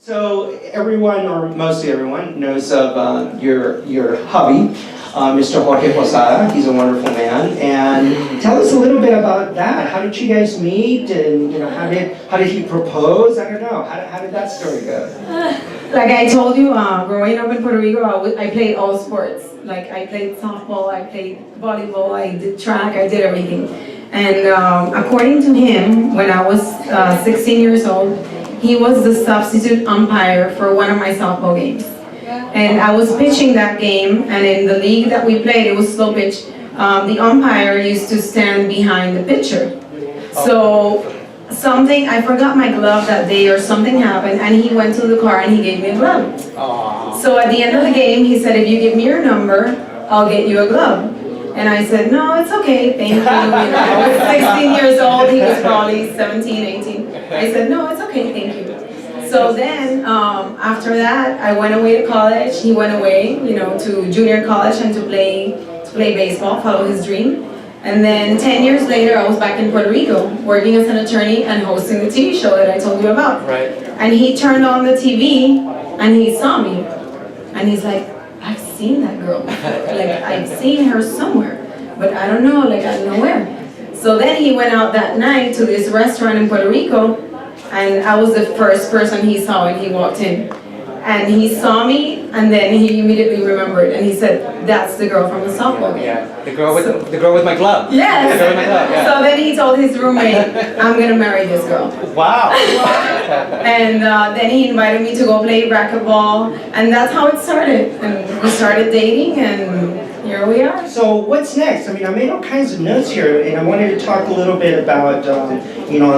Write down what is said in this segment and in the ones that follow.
So everyone, or mostly everyone, knows of your hubby, Mr. Jorge Posada. He's a wonderful man. And tell us a little bit about that. How did you guys meet? And how did he propose? I don't know. How did that story go? Like I told you, growing up in Puerto Rico, I played all sports. Like I played softball, I played volleyball, I did track, I did everything. And according to him, when I was 16 years old, he was the substitute umpire for one of my softball games. And I was pitching that game, and in the league that we played, it was slow pitch. The umpire used to stand behind the pitcher. So I forgot my glove that day or something happened, and he went to the car and he gave me a glove. So at the end of the game, he said, if you give me your number, I'll get you a glove. And I said, no, it's okay, thank you. I was 16 years old, he was probably 17, 18. I said, no, it's okay, thank you. So then, after that, I went away to college. He went away, to junior college and to play baseball, follow his dream. And then 10 years later, I was back in Puerto Rico, working as an attorney and hosting the TV show that I told you about. Right. And he turned on the TV, and he saw me. And he's like, I've seen that girl before. Like, I've seen her somewhere, but I don't know, I don't know where. So then he went out that night to this restaurant in Puerto Rico, and I was the first person he saw when he walked in. And he saw me, and then he immediately remembered, and he said, that's the girl from the softball game. Yeah, the girl with my glove. Yes. The girl with my glove, yeah. So then he told his roommate, I'm going to marry this girl. Wow. And then he invited me to go play racquetball, and that's how it started. And we started dating, and here we are. So what's next? I mean, I made all kinds of notes here, and I wanted to talk a little bit about, on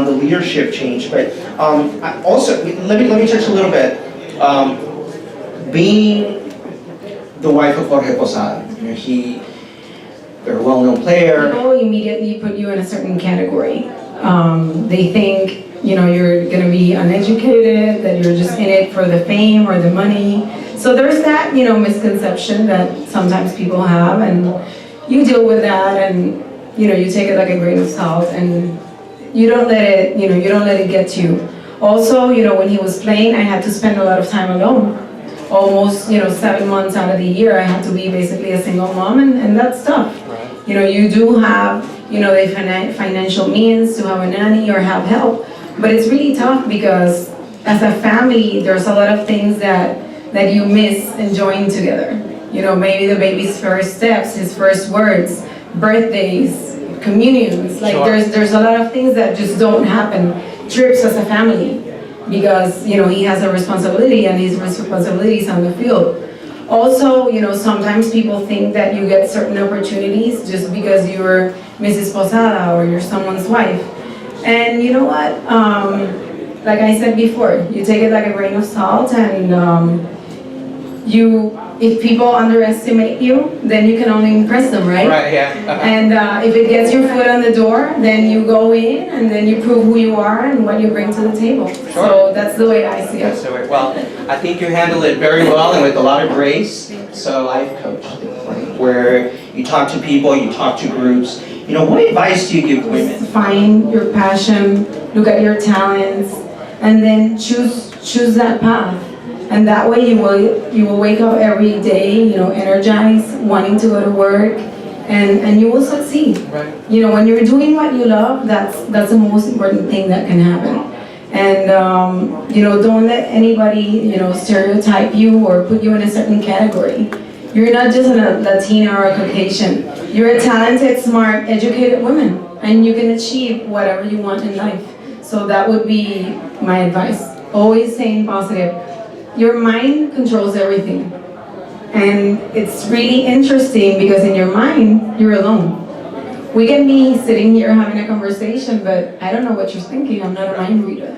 the leadership change. But I also, let me touch a little bit. Being the wife of Jorge Posada, they're a well-known player. People immediately put you in a certain category. They think, you're going to be uneducated, that you're just in it for the fame or the money. So there's that, misconception that sometimes people have, and you deal with that, and you take it like a grain of salt, and you don't let it, you don't let it get to you. Also, when he was playing, I had to spend a lot of time alone. Almost, 7 months out of the year, I had to be basically a single mom, and that's tough. Right. You do have, the financial means to have a nanny or have help, but it's really tough because as a family, there's a lot of things that you miss enjoying together. Maybe the baby's first steps, his first words, birthdays, communions. Like Sure. there's a lot of things that just don't happen. Trips as a family, because he has a responsibility, and his responsibilities on the field. Also, sometimes people think that you get certain opportunities just because you're Mrs. Posada or you're someone's wife. And you know what? Like I said before, you take it like a grain of salt, and if people underestimate you, then you can only impress them, right? Right, yeah. And if it gets your foot on the door, then you go in, and then you prove who you are and what you bring to the table. Sure. So that's the way I see it. Well, I think you handle it very well and with a lot of grace. So I've coached, where you talk to people, you talk to groups. What advice do you give women? Find your passion, look at your talents, and then choose that path. And that way you will wake up every day, energized, wanting to go to work, and you will succeed. Right. When you're doing what you love, that's the most important thing that can happen. And don't let anybody stereotype you or put you in a certain category. You're not just a Latina or a Caucasian. You're a talented, smart, educated woman, and you can achieve whatever you want in life. So that would be my advice. Always staying positive. Your mind controls everything. And it's really interesting because in your mind, you're alone. We can be sitting here having a conversation, but I don't know what you're thinking. I'm not a mind reader.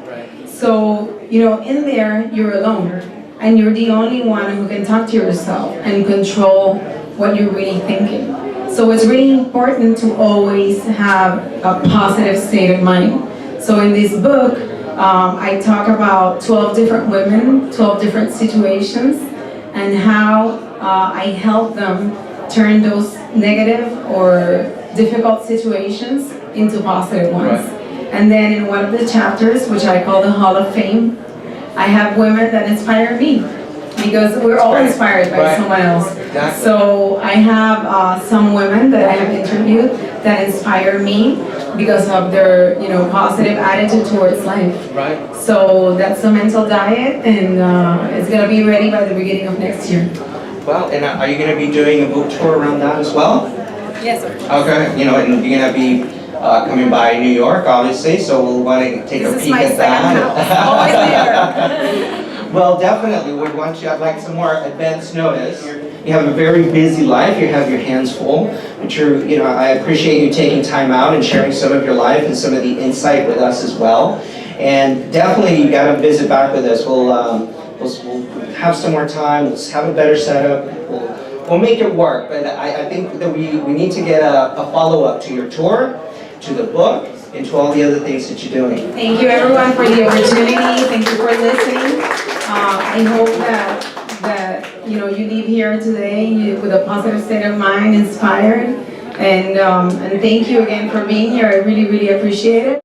So, in there, you're alone. And you're the only one who can talk to yourself and control what you're really thinking. So it's really important to always have a positive state of mind. So in this book, I talk about 12 different women, 12 different situations, and how I help them turn those negative or difficult situations into positive ones. Right. And then in one of the chapters, which I call the Hall of Fame, I have women that inspire me, because we're all inspired by someone else. Exactly. So I have some women that I have interviewed that inspire me because of their, positive attitude towards life. Right. So that's the mental diet, and it's gonna be ready by the beginning of next year. Well, and are you going to be doing a book tour around that as well? Yes, of course. Okay, and you're going to be coming by New York, obviously, so we'll want to take a peek at that. Always there. Well, definitely, I'd like some more advance notice. You have a very busy life, you have your hands full, but I appreciate you taking time out and sharing some of your life and some of the insight with us as well. And definitely, you got to visit back with us. We'll have some more time, we'll have a better setup, we'll make it work, but I think that we need to get a follow-up to your tour, to the book, and to all the other things that you're doing. Thank you everyone for the opportunity, thank you for listening. I hope that you leave here today with a positive state of mind, inspired, and thank you again for being here, I really, really appreciate it.